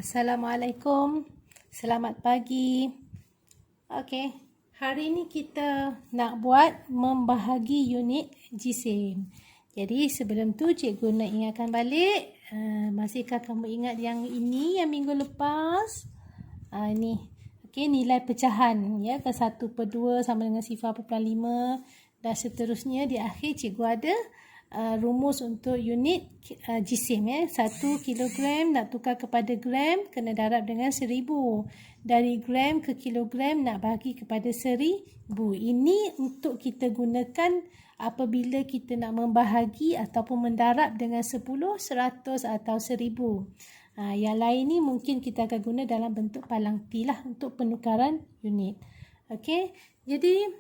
Assalamualaikum. Selamat pagi. Okey, hari ni kita nak buat membahagi unit jisim. Jadi sebelum tu cikgu nak ingatkan balik, masihkah kamu ingat yang ini yang minggu lepas? Ini. Okey, nilai pecahan ya, ke 1/2 sama dengan 0.5 dan seterusnya. Di akhir cikgu ada rumus untuk unit jisim ya. 1 kilogram nak tukar kepada gram kena darab dengan 1000. Dari gram ke kilogram nak bagi kepada 1000. Ini untuk kita gunakan apabila kita nak membahagi ataupun mendarab dengan 10, 100 atau 1000. Yang lain ni mungkin kita akan guna dalam bentuk palang T lah untuk penukaran unit. Okey, jadi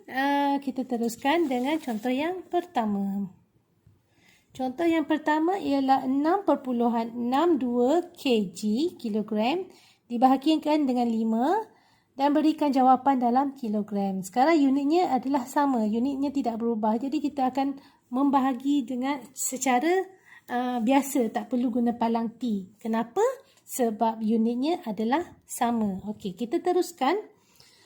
kita teruskan dengan contoh yang pertama. Contoh yang pertama ialah 6.62 kg kilogram dibahagikan dengan 5 dan berikan jawapan dalam kilogram. Sekarang unitnya adalah sama, unitnya tidak berubah. Jadi kita akan membahagi dengan secara biasa, tak perlu guna palang T. Kenapa? Sebab unitnya adalah sama. Okey, kita teruskan.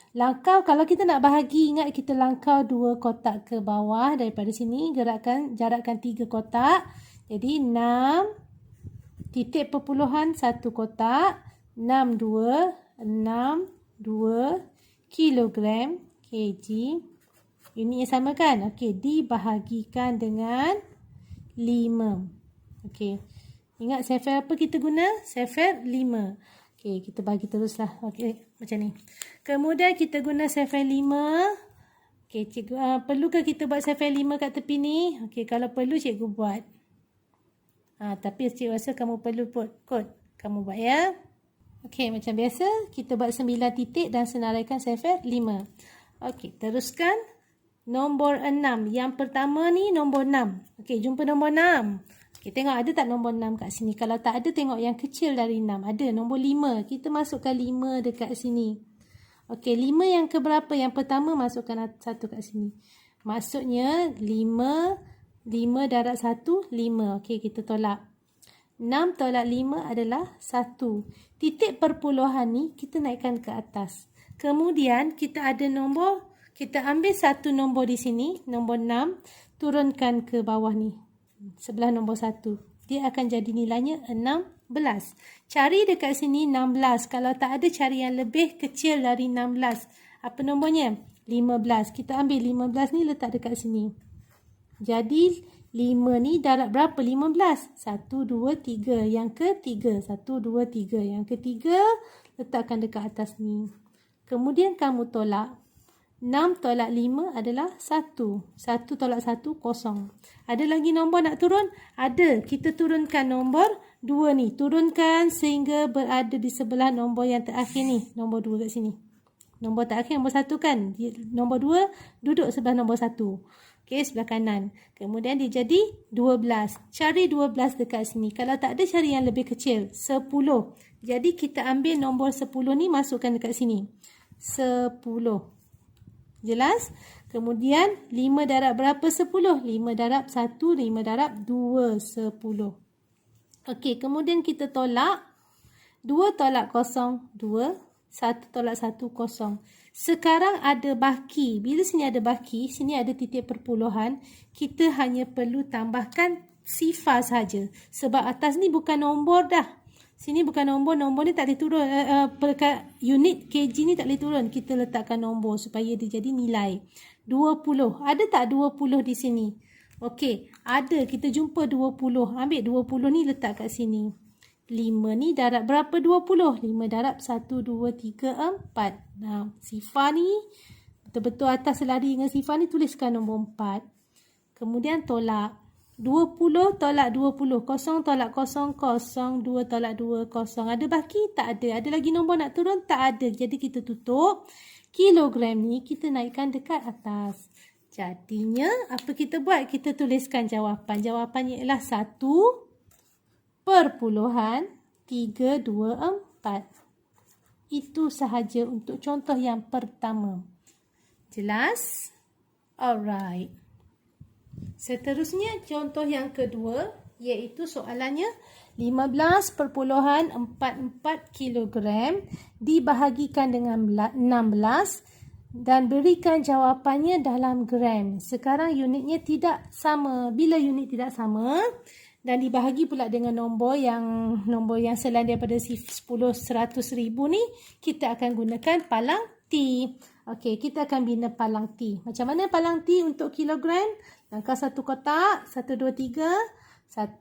Langkau, kalau kita nak bahagi, ingat kita langkau 2 kotak ke bawah daripada sini, jarakkan 3 kotak. Jadi 6.1 kotak, 62 kilogram kg. Unitnya sama kan? Okey, dibahagikan dengan 5. Okey, ingat sefer apa kita guna? Sefer 5. Okey, kita bagi teruslah. Okey, macam ni. Kemudian kita guna sefer 5. Okey, cikgu, perlukah kita buat sefer 5 kat tepi ni? Okey, kalau perlu cikgu buat. Tapi cikgu rasa kamu perlu kot. Kamu buat ya. Okey, macam biasa kita buat 9 titik dan senaraikan sefer 5. Okey, teruskan. Nombor 6. Yang pertama ni nombor 6. Okey, jumpa nombor 6. Okey, tengok ada tak nombor 6 kat sini. Kalau tak ada, tengok yang kecil dari 6. Ada, nombor 5. Kita masukkan 5 dekat sini. Okey, 5 yang keberapa? Yang pertama masukkan 1 kat sini. Maksudnya 5 darab 1, 5. Okey, kita tolak. 6 tolak 5 adalah 1. Titik perpuluhan ni kita naikkan ke atas. Kemudian kita ada nombor, kita ambil satu nombor di sini, nombor 6, turunkan ke bawah ni. Sebelah nombor 1. Dia akan jadi nilainya 16. Cari dekat sini 16. Kalau tak ada, cari yang lebih kecil dari 16. Apa nombornya? 15. Kita ambil 15 ni letak dekat sini. Jadi 5 ni darab berapa? 15. 1, 2, 3. Yang ketiga. 1, 2, 3. Yang ketiga letakkan dekat atas ni. Kemudian kamu tolak. 6 tolak 5 adalah 1. 1 tolak 1, kosong. Ada lagi nombor nak turun? Ada. Kita turunkan nombor 2 ni. Turunkan sehingga berada di sebelah nombor yang terakhir ni. Nombor 2 kat sini. Nombor terakhir nombor 1 kan? Nombor 2 duduk sebelah nombor 1. Okey, sebelah kanan. Kemudian dia jadi 12. Cari 12 dekat sini. Kalau tak ada, cari yang lebih kecil. 10. Jadi kita ambil nombor 10 ni, masukkan dekat sini. 10. Jelas? Kemudian 5 darab berapa 10? 5 darab 1, 5 darab 2, 10. Okey, kemudian kita tolak. 2 tolak 0, 2. 1 tolak 1, kosong. Sekarang ada baki. Bila sini ada baki, sini ada titik perpuluhan, kita hanya perlu tambahkan sifar saja. Sebab atas ni bukan nombor dah. Sini bukan nombor ni tak boleh turun. Unit kg ni tak boleh turun. Kita letakkan nombor supaya dia jadi nilai. 20. Ada tak 20 di sini? Okey, ada. Kita jumpa 20. Ambil 20 ni letak kat sini. 5 ni darab berapa 20? 5 darab 1, 2, 3, 4. Nah, sifar ni betul-betul atas selari dengan sifar ni, tuliskan nombor 4. Kemudian tolak. 20 tolak 20. 0 tolak 0, 0. 2 tolak 2, 0. Ada baki? Tak ada. Ada lagi nombor nak turun? Tak ada. Jadi kita tutup. Kilogram ni kita naikkan dekat atas. Jadinya apa kita buat? Kita tuliskan jawapan. Jawapannya ialah 1.324. Itu sahaja untuk contoh yang pertama. Jelas? Alright. Seterusnya contoh yang kedua, iaitu soalannya 15.44 kilogram dibahagikan dengan 16 dan berikan jawapannya dalam gram. Sekarang unitnya tidak sama. Bila unit tidak sama dan dibahagi pula dengan nombor yang selain daripada 10, 100, 1000 ni, kita akan gunakan palang T. Okey, kita akan bina palang T. Macam mana palang T untuk kilogram? Langkah satu kotak, 1, 2, 3. 1,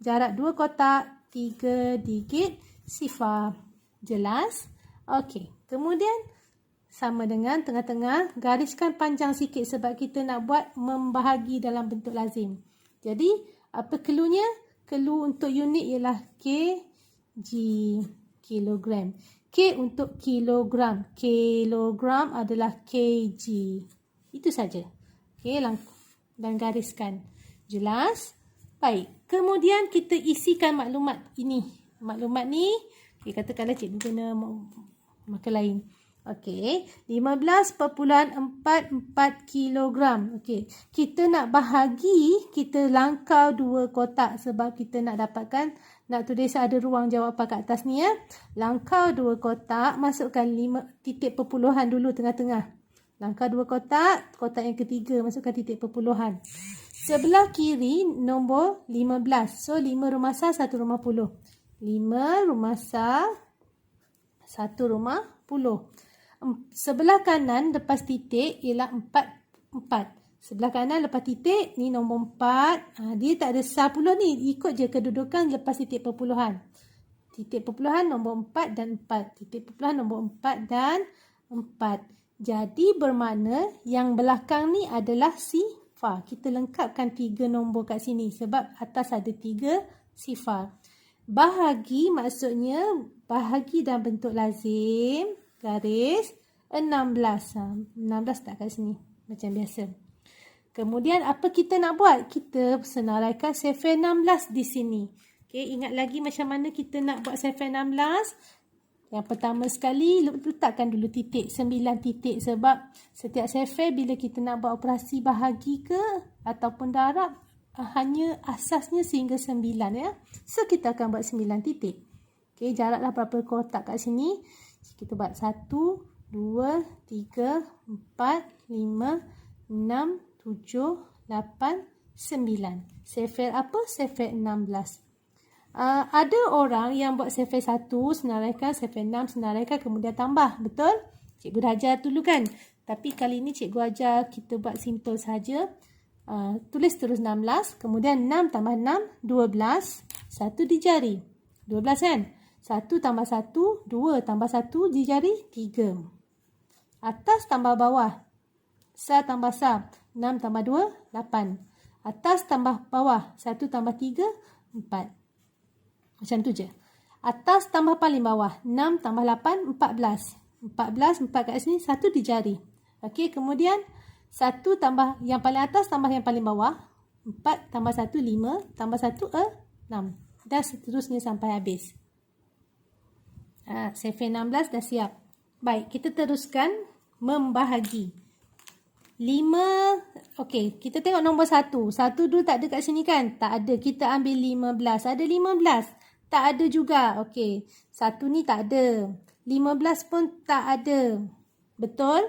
jarak 2 kotak, 3 digit sifar. Jelas? Okey, kemudian sama dengan tengah-tengah, gariskan panjang sikit sebab kita nak buat membahagi dalam bentuk lazim. Jadi, apa cluenya? Clue untuk unit ialah kg, kilogram. K untuk kilogram. Kilogram adalah kg. Itu saja. Okey, dan gariskan. Jelas? Baik. Kemudian kita isikan maklumat ini. Maklumat ni, okay, katakanlah cikgu guna marker lain. Okey, 15.44 kilogram. Okey, kita nak bahagi, kita langkau 2 kotak sebab kita nak dapatkan, nak tulis ada ruang jawapan kat atas ni ya. Langkau 2 kotak, masukkan 5 titik perpuluhan dulu tengah-tengah. Langkau 2 kotak, kotak yang ketiga masukkan titik perpuluhan. Sebelah kiri nombor 15. So 5 rumah sah, 1 rumah puluh. 5 rumah sah, 1 rumah puluh. Sebelah kanan lepas titik ialah 4. Sebelah kanan lepas titik ni nombor 4. Dia tak ada sah puluh ni. Ikut je kedudukan lepas titik perpuluhan. Titik perpuluhan nombor 4 dan 4. Titik perpuluhan nombor 4 dan 4. Jadi bermakna yang belakang ni adalah sifar. Kita lengkapkan 3 nombor kat sini sebab atas ada 3 sifar. Bahagi maksudnya bahagi dalam bentuk lazim. Garis 16. 16 tak kat sini. Macam biasa. Kemudian apa kita nak buat? Kita senaraikan sefer 16 di sini. Okay, ingat lagi macam mana kita nak buat sefer 16? Yang pertama sekali, letakkan dulu titik. 9 titik. Sebab setiap sefer bila kita nak buat operasi bahagi ke ataupun darab, hanya asasnya sehingga 9 ya. So kita akan buat 9 titik. Okay, jaraklah berapa kotak kat sini. Kita buat 1, 2, 3, 4, 5, 6, 7, 8, 9. Sefer apa? Sefer 16. Ada orang yang buat sefer 1, senaraikan, sefer 6, senaraikan, kemudian tambah. Betul? Cikgu dah ajar dulu kan? Tapi kali ini cikgu ajar kita buat simple saja. Tulis terus 16, kemudian 6 tambah 6, 12. 1 di jari. 12 kan? 1 tambah 1, 2 tambah 1 di jari, 3. Atas tambah bawah. Sah tambah sah. 6 tambah 2, 8. Atas tambah bawah. 1 tambah 3, 4. Macam tu je. Atas tambah paling bawah. 6 tambah 8, 14. 14, 4 kat sini, 1 di jari. Okey, kemudian 1 tambah yang paling atas tambah yang paling bawah. 4 tambah 1, 5. Tambah 1, 6. Dan seterusnya sampai habis. Sefer 16 dah siap. Baik, kita teruskan membahagi. 5, okey, kita tengok nombor 1. 1 dulu tak ada kat sini kan? Tak ada. Kita ambil 15. Ada 15? Tak ada juga. Okey, 1 ni tak ada. 15 pun tak ada. Betul?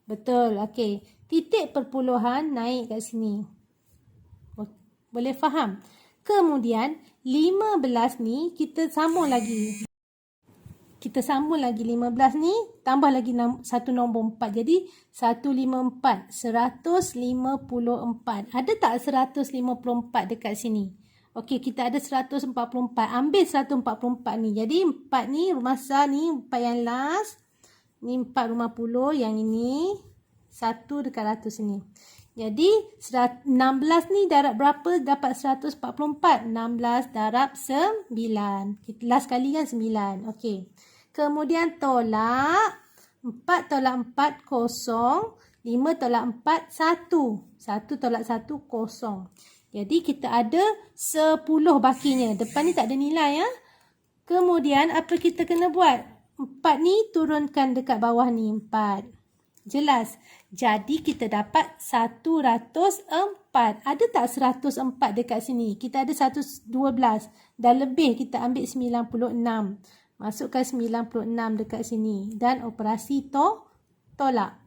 Betul. Okey, titik perpuluhan naik kat sini. Boleh faham? Kemudian, 15 ni kita sambung lagi. Kita sambung lagi 15 ni, tambah lagi satu nombor 4. Jadi, 154. 154. Ada tak 154 dekat sini? Okey, kita ada 144. Ambil 144 ni. Jadi, 4 ni, rumah sah ni, 4 yang last. Ni 4 rumah puluh. Yang ini, 1 dekat 100 ni. Jadi, 16 ni darab berapa dapat 144? 16 darab 9. Kita last kali kan 9. Okey. Kemudian tolak. 4 tolak 4, kosong. 5 tolak 4, 1. 1 tolak 1, kosong. Jadi, kita ada 10 bakinya. Depan ni tak ada nilai ya. Kemudian, apa kita kena buat? 4 ni turunkan dekat bawah ni. 4. Jelas. Jadi kita dapat 104. Ada tak 104 dekat sini? Kita ada 112. Dah lebih kita ambil 96. Masukkan 96 dekat sini. Dan operasi tolak.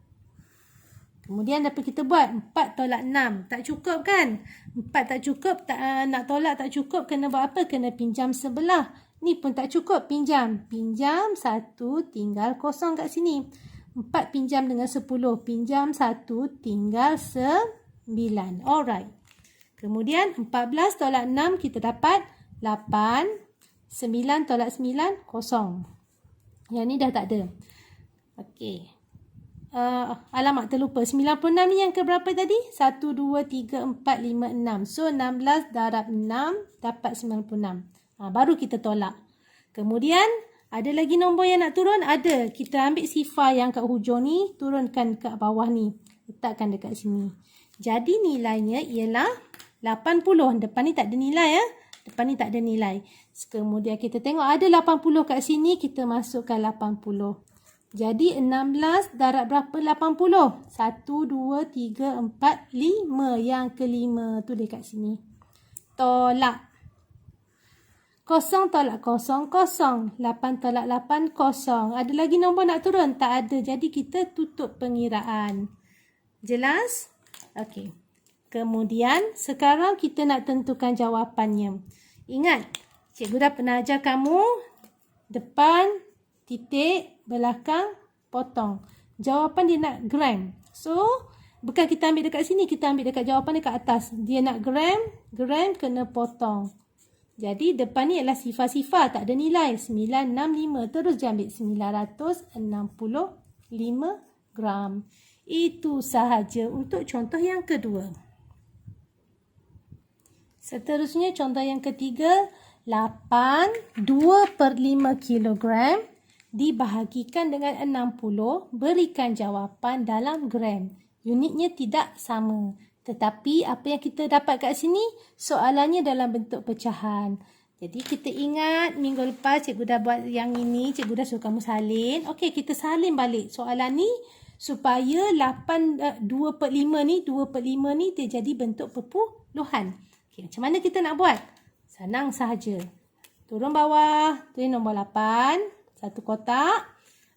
Kemudian apa kita buat? 4 tolak 6. Tak cukup kan? 4 tak cukup. Nak tolak tak cukup. Kena buat apa? Kena pinjam sebelah. Ni pun tak cukup. Pinjam. Pinjam 1 tinggal kosong kat sini. 4 pinjam dengan 10. Pinjam 1 tinggal 9. Alright. Kemudian 14 tolak 6 kita dapat 8. 9 tolak 9 kosong. Yang ni dah tak ada. Okey. Alamak terlupa. 96 ni yang ke berapa tadi? 1, 2, 3, 4, 5, 6. So 16 darab 6 dapat 96. Baru kita tolak. Kemudian ada lagi nombor yang nak turun? Ada. Kita ambil sifar yang kat hujung ni, turunkan kat bawah ni. Letakkan dekat sini. Jadi nilainya ialah 80. Depan ni tak ada nilai ya. Depan ni tak ada nilai. Kemudian kita tengok ada 80 kat sini, kita masukkan 80. Jadi 16 darab berapa 80? 1, 2, 3, 4, 5. Yang kelima tu dekat sini. Tolak. 0 tolak 0, 0. 8 tolak 8, 0. Ada lagi nombor nak turun? Tak ada. Jadi kita tutup pengiraan. Jelas? Okey. Kemudian, sekarang kita nak tentukan jawapannya. Ingat, cikgu dah pernah ajar kamu depan, titik, belakang, potong. Jawapan dia nak gram. So, bukan kita ambil dekat sini, kita ambil dekat jawapan dekat atas. Dia nak gram, gram kena potong. Jadi depan ni adalah sifar-sifar, tak ada nilai. 965. Terus dia ambil 965 gram. Itu sahaja untuk contoh yang kedua. Seterusnya contoh yang ketiga. 8, 2/5 kilogram dibahagikan dengan 60. Berikan jawapan dalam gram. Unitnya tidak sama. Tetapi apa yang kita dapat kat sini, soalannya dalam bentuk pecahan. Jadi kita ingat minggu lepas cikgu dah buat yang ini, cikgu dah suruh kamu salin. Okey, kita salin balik soalan ni supaya 2/5 ni, 2/5 ni dia jadi bentuk perpuluhan. Okey, macam mana kita nak buat? Senang sahaja. Turun bawah, tulis nombor 8, satu kotak.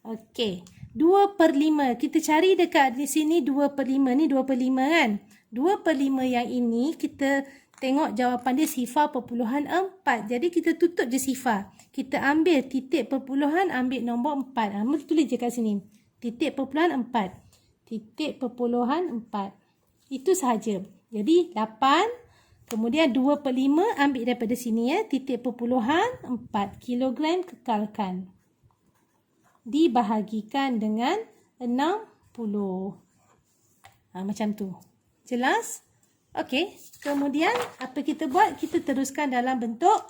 Okey, 2/5. Kita cari dekat di sini 2/5 ni 2/5 kan? 2/5 yang ini kita tengok jawapan dia sifar perpuluhan 4. Jadi kita tutup je sifar. Kita ambil titik perpuluhan, ambil nombor 4. Tulis je kat sini. Titik perpuluhan 4. Titik perpuluhan 4. Itu sahaja. Jadi 8. Kemudian 2/5 ambil daripada sini ya. Titik perpuluhan 4. Kilogram kekalkan. Dibahagikan dengan 60. Macam tu. Jelas? Okey. Kemudian apa kita buat? Kita teruskan dalam bentuk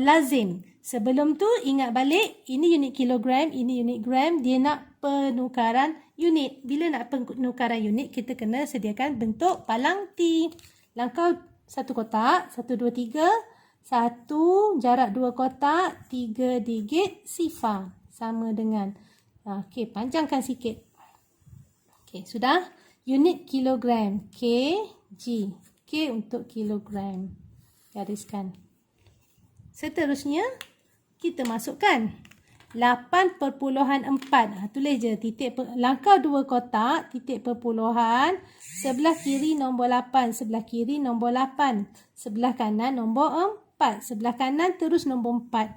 lazim. Sebelum tu ingat balik. Ini unit kilogram. Ini unit gram. Dia nak penukaran unit. Bila nak penukaran unit, kita kena sediakan bentuk palang T. Langkau satu kotak. 1, 2, 3. 1 jarak 2 kotak. 3 digit sifar. Sama dengan. Okey. Panjangkan sikit. Okey. Sudah? Unit kilogram. kg. K untuk kilogram. Gariskan. Seterusnya, kita masukkan 8/4. Tulis je titik langkau 2 kotak, titik perpuluhan. Sebelah kiri nombor 8, sebelah kiri nombor 8. Sebelah kanan nombor 4. Sebelah kanan terus nombor 4.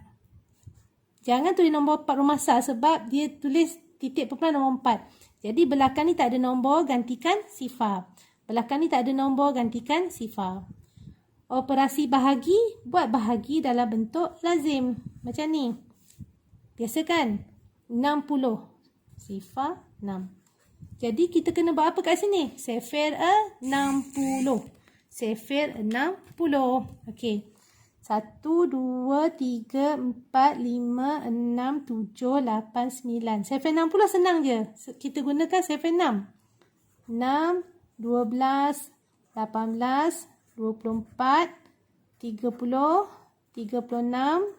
Jangan tulis nombor 4 rumah sah sebab dia tulis titik perpuluhan nombor 4. Jadi belakang ni tak ada nombor, gantikan sifar. Belakang ni tak ada nombor, gantikan sifar. Operasi bahagi, buat bahagi dalam bentuk lazim. Macam ni. Biasa kan? 60. Sifar 6. Jadi kita kena buat apa kat sini? Sifar 60. Sifar 60. Okey. 1, 2, 3, 4, 5, 6, 7, 8, 9. Sifar 60 senang je. Kita gunakan sifar 6. 6, 12, 18, 24, 30, 36,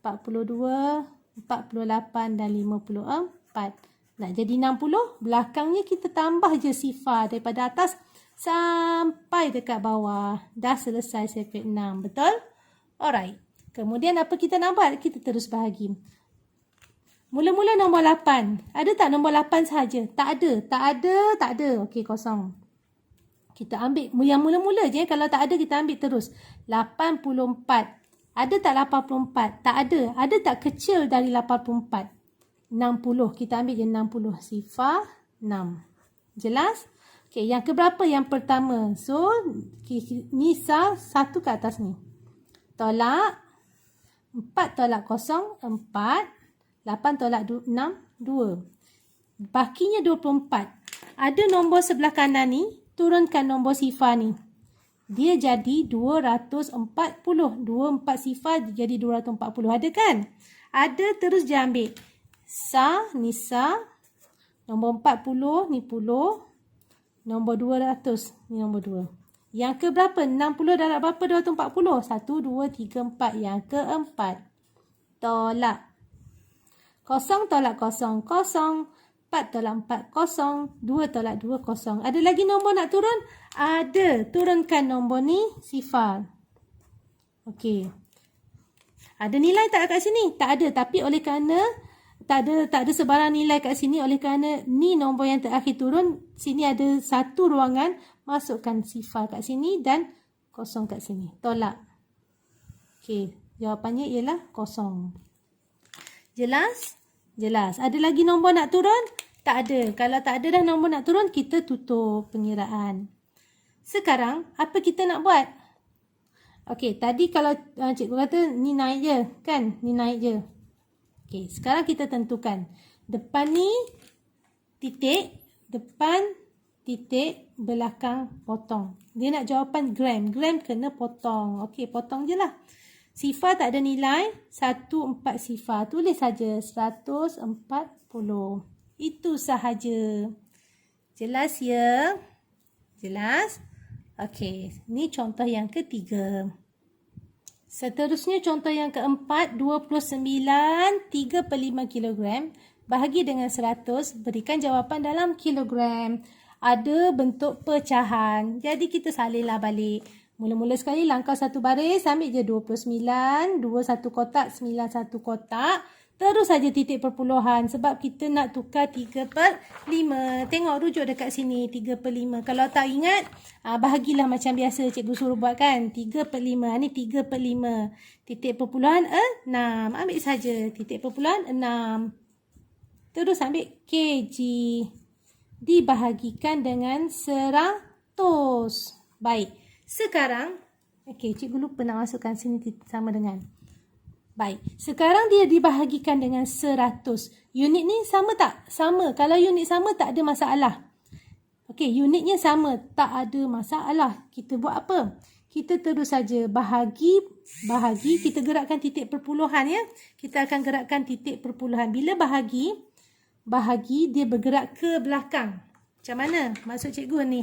42, 48 dan 54. Nak jadi 60, belakangnya kita tambah je sifar daripada atas sampai dekat bawah. Dah selesai sifar 6. Betul? Alright. Kemudian apa kita nak buat? Kita terus bahagi. Mula-mula nombor 8. Ada tak nombor 8 sahaja? Tak ada. Okey, kosong. Kita ambil yang mula-mula je. Kalau tak ada, kita ambil terus. 84. Ada tak 84? Tak ada. Ada tak kecil dari 84? 60. Kita ambil je 60. Sifar 6. Jelas? Okey, yang keberapa? Yang pertama. So, ni sah 1 ke atas ni. Tolak. 4 tolak 0, 4. 8 tolak 6, 2. Bakinya 24. Ada nombor sebelah kanan ni, turunkan nombor sifar ni. Dia jadi 240. 24 sifar jadi 240. Ada kan? Ada, terus je ambil. Ni sah. Nombor 40 ni puluh. Nombor 200 ni nombor 2. Yang ke berapa? 60 darab berapa 240? 1, 2, 3, 4. Yang keempat. Tolak. 0 tolak 0, 0. 4 tolak 4, 0. 2 tolak 2, 0. Ada lagi nombor nak turun? Ada. Turunkan nombor ni, sifar. Okey. Ada nilai tak kat sini? Tak ada. Tapi oleh kerana tak ada sebarang nilai kat sini, oleh kerana ni nombor yang terakhir turun, sini ada satu ruangan, masukkan sifar kat sini dan 0 kat sini. Tolak. Okey. Jawapannya ialah 0. Jelas? Jelas. Ada lagi nombor nak turun? Tak ada. Kalau tak ada dah nombor nak turun, kita tutup pengiraan. Sekarang, apa kita nak buat? Okey, tadi kalau cikgu kata ni naik je, kan? Ni naik je. Okey, sekarang kita tentukan. Depan ni titik, depan titik, belakang potong. Dia nak jawapan gram. Gram kena potong. Okey, potong je lah. Sifar tak ada nilai, 14 sifar. Tulis saja 140. Itu sahaja. Jelas ya? Jelas? Okey, ni contoh yang ketiga. Seterusnya contoh yang keempat, 29 3/5 kilogram. Bahagi dengan 100, berikan jawapan dalam kilogram. Ada bentuk pecahan. Jadi kita salinglah balik. Mula-mula sekali langkah satu baris, ambil je 29, 2 satu kotak, 9 satu kotak. Terus saja titik perpuluhan sebab kita nak tukar 3/5. Tengok rujuk dekat sini 3/5. Kalau tak ingat, bahagilah macam biasa cikgu suruh buat kan. 3/5. Ni 3/5. Titik perpuluhan 6. Ambil saja titik perpuluhan 6. Terus ambil kg. Dibahagikan dengan 100. Baik. Sekarang, okey, cikgu lupa nak masukkan sini sama dengan. Baik, sekarang dia dibahagikan dengan 100. Unit ni sama tak? Sama. Kalau unit sama, tak ada masalah. Okey, unitnya sama. Tak ada masalah. Kita buat apa? Kita terus saja bahagi. Kita gerakkan titik perpuluhan ya. Kita akan gerakkan titik perpuluhan. Bila bahagi, dia bergerak ke belakang. Macam mana? Maksud cikgu ni.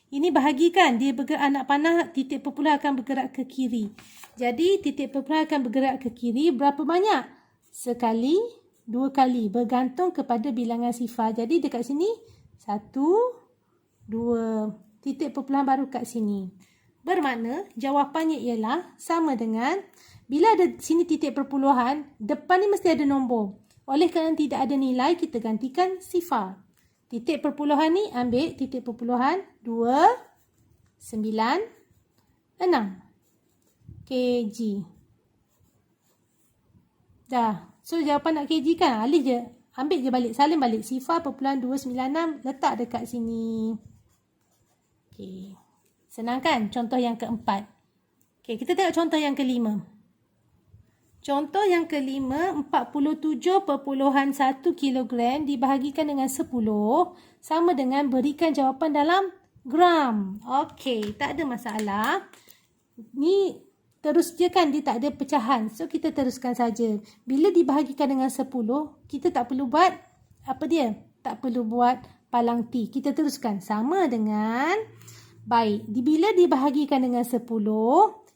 Ini bahagikan, dia bergerak anak panah, titik perpuluhan akan bergerak ke kiri. Jadi, titik perpuluhan akan bergerak ke kiri berapa banyak? Sekali, 2 kali. Bergantung kepada bilangan sifar. Jadi, dekat sini, 1, 2. Titik perpuluhan baru kat sini. Bermakna, jawapannya ialah sama dengan, bila ada sini titik perpuluhan, depan ni mesti ada nombor. Oleh kerana tidak ada nilai, kita gantikan sifar. Titik perpuluhan ni ambil titik perpuluhan 2, 9, 6 kg. Dah. So jawapan nak kg kan? Alih je. Ambil je balik. Salin balik. Sifar perpuluhan 296 letak dekat sini. Okey. Senang kan? Contoh yang keempat. Okey, kita tengok contoh yang kelima. Contoh yang kelima, 47.1 kilogram dibahagikan dengan 10 sama dengan berikan jawapan dalam gram. Okey, tak ada masalah. Ni terus je kan, dia tak ada pecahan. So, kita teruskan saja. Bila dibahagikan dengan 10, kita tak perlu buat apa dia? Tak perlu buat palang T. Kita teruskan sama dengan, baik, bila dibahagikan dengan 10,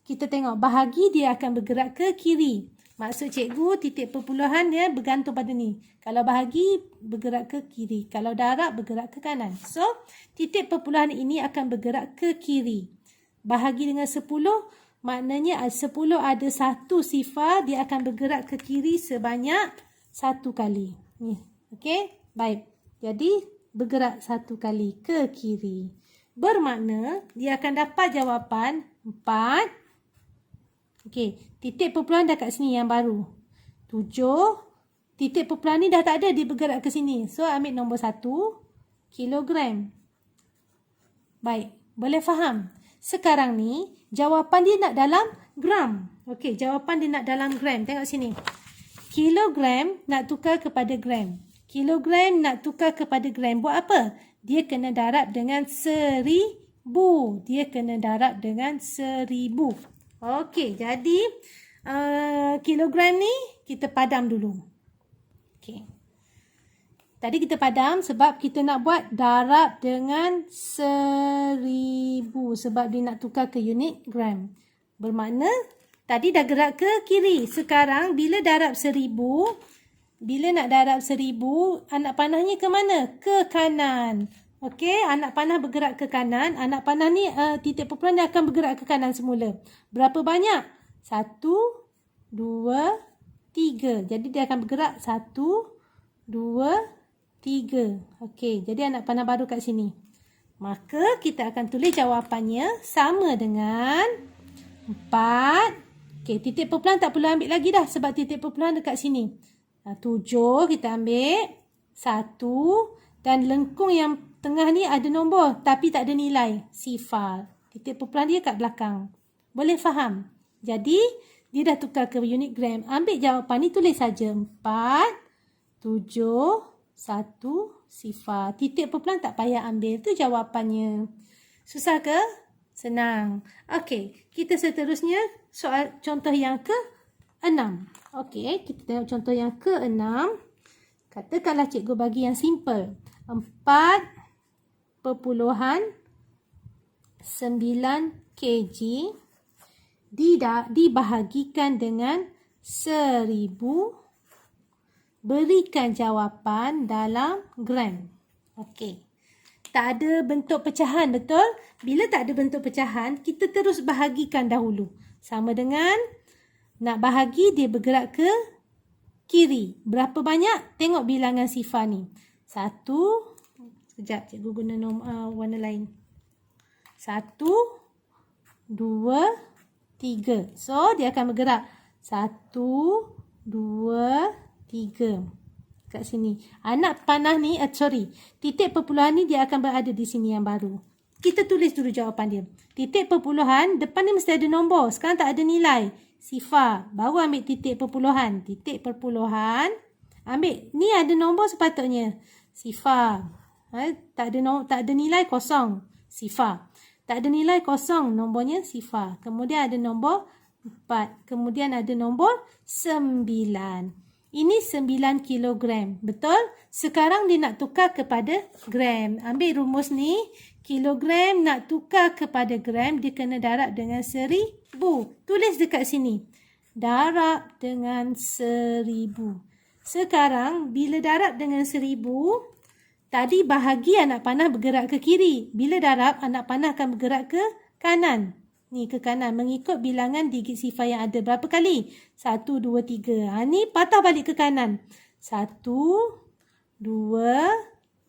kita tengok bahagi dia akan bergerak ke kiri. Maksud cikgu, titik perpuluhan dia bergantung pada ni. Kalau bahagi, bergerak ke kiri. Kalau darab, bergerak ke kanan. So, titik perpuluhan ini akan bergerak ke kiri. Bahagi dengan 10, maknanya 10 ada satu sifar, dia akan bergerak ke kiri sebanyak 1 kali. Ni, okey? Baik. Jadi, bergerak 1 kali ke kiri. Bermakna, dia akan dapat jawapan 4. Okey, titik perpuluhan dah kat sini yang baru. 7. Titik perpuluhan ni dah tak ada, dia bergerak ke sini. So, ambil nombor 1, kilogram. Baik, boleh faham? Sekarang ni, jawapan dia nak dalam gram. Okey, jawapan dia nak dalam gram. Tengok sini. Kilogram nak tukar kepada gram. Kilogram nak tukar kepada gram. Buat apa? Dia kena darab dengan 1000. Dia kena darab dengan 1000. Okey, jadi kilogram ni kita padam dulu. Okey. Tadi kita padam sebab kita nak buat darab dengan 1000 sebab dia nak tukar ke unit gram. Bermakna tadi dah gerak ke kiri. Sekarang bila darab 1000, bila nak darab 1000, anak panahnya ke mana? Ke kanan. Okey, anak panah bergerak ke kanan. Anak panah ni titik perpuluhan dia akan bergerak ke kanan semula. Berapa banyak? 1, 2, 3. Jadi dia akan bergerak 1, 2, 3. Okey, jadi anak panah baru kat sini. Maka kita akan tulis jawapannya sama dengan 4. Okey, titik perpuluhan tak perlu ambil lagi dah sebab titik perpuluhan dekat sini. 7 kita ambil 1 dan lengkung yang tengah ni ada nombor tapi tak ada nilai. Sifar. Titik perpuluhan dia kat belakang. Boleh faham? Jadi, dia dah tukar ke unit gram. Ambil jawapan ni, tulis saja 4, 7, 1, sifar. Titik perpuluhan tak payah ambil. Itu jawapannya. Susah ke? Senang. Okey, kita seterusnya soal contoh yang ke-6. Okey, kita tengok contoh yang ke-6. Katakanlah cikgu bagi yang simple. 4,9 kg dibahagikan dengan 1000, berikan jawapan dalam gram. Okey. Tak ada bentuk pecahan, betul? Bila tak ada bentuk pecahan, kita terus bahagikan dahulu. Sama dengan nak bahagi, dia bergerak ke kiri. Berapa banyak? Tengok bilangan sifar ni. 1, sekejap cikgu guna warna lain. 1, 2, 3. So, dia akan bergerak. 1, 2, 3. Kat sini. Anak panah ni, titik perpuluhan ni dia akan berada di sini yang baru. Kita tulis dulu jawapan dia. Titik perpuluhan, depan ni mesti ada nombor. Sekarang tak ada nilai. Sifar. Baru ambil titik perpuluhan. Titik perpuluhan. Ambil. Ni ada nombor sepatutnya. Sifar. Tak ada nilai, kosong. Sifar. Tak ada nilai, kosong. Nombornya sifar. Kemudian ada nombor 4. Kemudian ada nombor 9. Ini 9 kilogram. Betul? Sekarang dia nak tukar kepada gram. Ambil rumus ni. Kilogram nak tukar kepada gram. Dia kena darab dengan 1000. Tulis dekat sini. Darab dengan 1000. Sekarang, bila darab dengan 1000, tadi bahagi anak panah bergerak ke kiri. Bila darab, anak panah akan bergerak ke kanan. Ni ke kanan. Mengikut bilangan digit sifar yang ada. Berapa kali? 1, 2, 3. Ni patah balik ke kanan. 1, 2,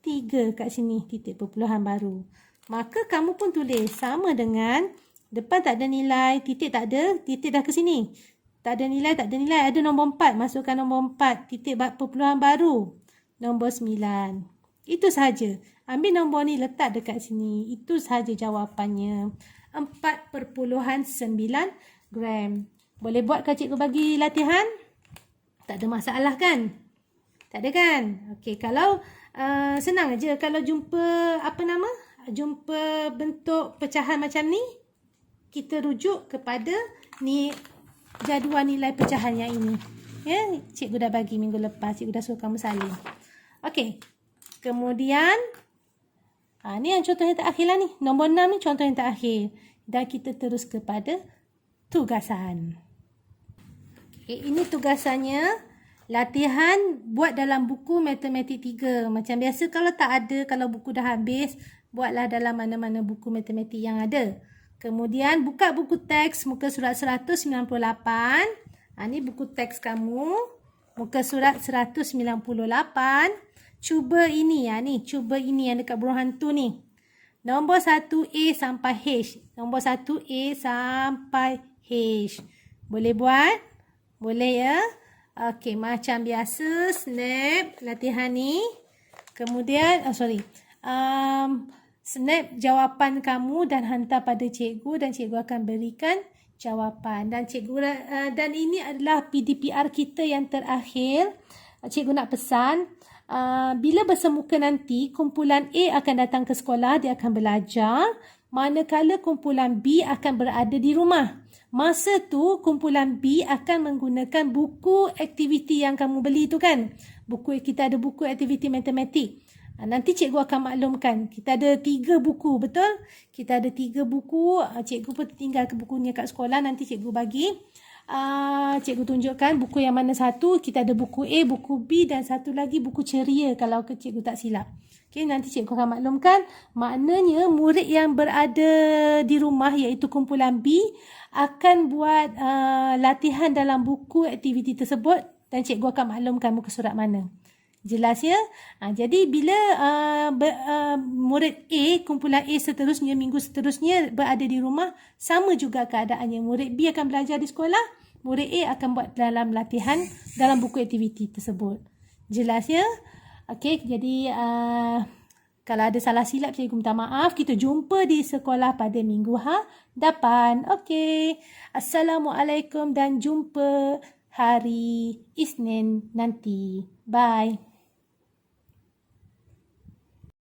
3. Kat sini titik perpuluhan baru. Maka kamu pun tulis sama dengan depan tak ada nilai. Titik tak ada. Titik dah ke sini. Tak ada nilai, tak ada nilai. Ada nombor 4. Masukkan nombor 4. Titik perpuluhan baru. Nombor 9. Itu sahaja. Ambil nombor ni letak dekat sini. Itu sahaja jawapannya. 4,9 gram. Boleh buat ke cikgu bagi latihan? Tak ada masalah kan? Tak ada kan? Okey, kalau senang aja. Kalau jumpa jumpa bentuk pecahan macam ni, kita rujuk kepada ni jadual nilai pecahan yang ini. Ya, cikgu dah bagi minggu lepas. Cikgu dah suruh kamu salin. Okey. Kemudian ni yang contoh yang terakhir lah ni. Nombor 6 ni contoh yang terakhir. Dan kita terus kepada tugasan. Okay, ini tugasannya. Latihan buat dalam buku Matematik 3. Macam biasa kalau tak ada, kalau buku dah habis, buatlah dalam mana-mana buku matematik yang ada. Kemudian buka buku teks muka surat 198. Ini buku teks kamu. Muka surat 198. Cuba ini ya, ni cuba ini yang dekat burung hantu ni. Nombor 1A sampai H. Nombor 1A sampai H. Boleh buat? Boleh ya? Okey, macam biasa snap latihan ni. Kemudian snap jawapan kamu dan hantar pada cikgu dan cikgu akan berikan jawapan. Dan cikgu dan ini adalah PDPR kita yang terakhir. Cikgu nak pesan, bila bersemuka nanti, kumpulan A akan datang ke sekolah, dia akan belajar. Manakala kumpulan B akan berada di rumah. Masa tu kumpulan B akan menggunakan buku aktiviti yang kamu beli tu kan. Kita ada buku aktiviti matematik. Nanti cikgu akan maklumkan. Kita ada 3 buku, betul? Kita ada 3 buku. Cikgu pun tinggal ke bukunya kat sekolah. Nanti cikgu bagi. Cikgu tunjukkan buku yang mana satu. Kita ada buku A, buku B dan satu lagi buku ceria kalau cikgu tak silap. Okay, nanti cikgu akan maklumkan. Maknanya murid yang berada di rumah iaitu kumpulan B akan buat latihan dalam buku aktiviti tersebut dan cikgu akan maklumkan muka surat mana. Jelas ya? Jadi bila murid A, kumpulan A seterusnya, minggu seterusnya berada di rumah, sama juga keadaannya. Murid B akan belajar di sekolah, murid A akan buat dalam latihan dalam buku aktiviti tersebut. Jelas ya? Okey, jadi kalau ada salah silap, cikgu minta maaf. Kita jumpa di sekolah pada minggu depan. Okey. Assalamualaikum dan jumpa hari Isnin nanti. Bye.